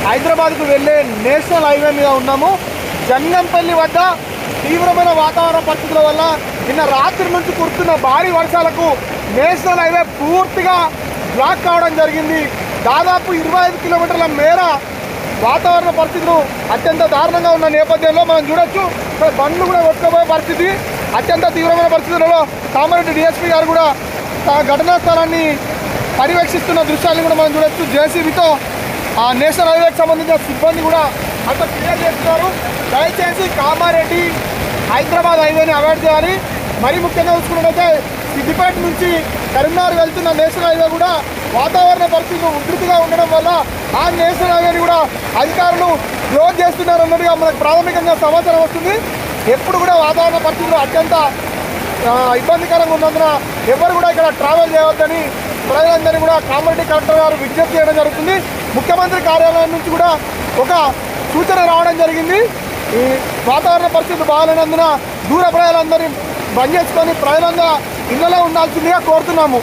హైదరాబాద్కు వెళ్ళే national highway మీద ఉన్నాము. జంగంపల్లి వద్ద తీవ్రమైన వాతావరణ పరిస్థితుల వల్ల నిన్న రాత్రి నుంచి కురుస్తున్న భారీ వర్షాలకు నేషనల్ హైవే పూర్తిగా బ్లాక్ కావడం జరిగింది. దాదాపు 25 కిలోమీటర్ల మేర వాతావరణ పరిస్థితులు అత్యంత దారుణంగా ఉన్న నేపథ్యంలో మనం చూడొచ్చు. బండ్లు కూడా కొట్టుకుపోయే పరిస్థితి, అత్యంత తీవ్రమైన పరిస్థితులలో కామారెడ్డి డిఎస్పీ గారు కూడా ఘటనా స్థలాన్ని పర్యవేక్షిస్తున్న దృశ్యాన్ని కూడా మనం చూడొచ్చు. జేసీబీతో ఆ నేషనల్ హైవేకి సంబంధించిన సిబ్బంది కూడా అంత క్లియర్ చేస్తున్నారు. దయచేసి కామారెడ్డి హైదరాబాద్ హైవేని అవాయిడ్ చేయాలి. మరీ ముఖ్యంగా చూసుకున్నట్లయితే సిద్దిపేట నుంచి కరీంనగర్ వెళ్తున్న నేషనల్ హైవే కూడా వాతావరణ పరిస్థితులు ఉధృతిగా ఉండడం వల్ల ఆ నేషనల్ హైవేని కూడా అధికారులు క్లోజ్ చేస్తున్నారు అన్నట్టుగా మనకు ప్రాథమికంగా సమాచారం వస్తుంది. ఎప్పుడు కూడా వాతావరణ పరిస్థితులు అత్యంత ఇబ్బందికరంగా ఉన్నందున ఎవరు కూడా ఇక్కడ ట్రావెల్ చేయవద్దని ప్రజలందరినీ కూడా కామారెడ్డి కలెక్టర్ గారు విజ్ఞప్తి చేయడం జరుగుతుంది. ముఖ్యమంత్రి కార్యాలయం నుంచి కూడా ఒక సూచన రావడం జరిగింది. ఈ వాతావరణ పరిస్థితులు బాగాలేనందున దూర ప్రజలందరినీ బంద్ చేసుకొని ప్రజలందరూ ఇళ్లలో ఉండాల్సిందిగా కోరుతున్నాము.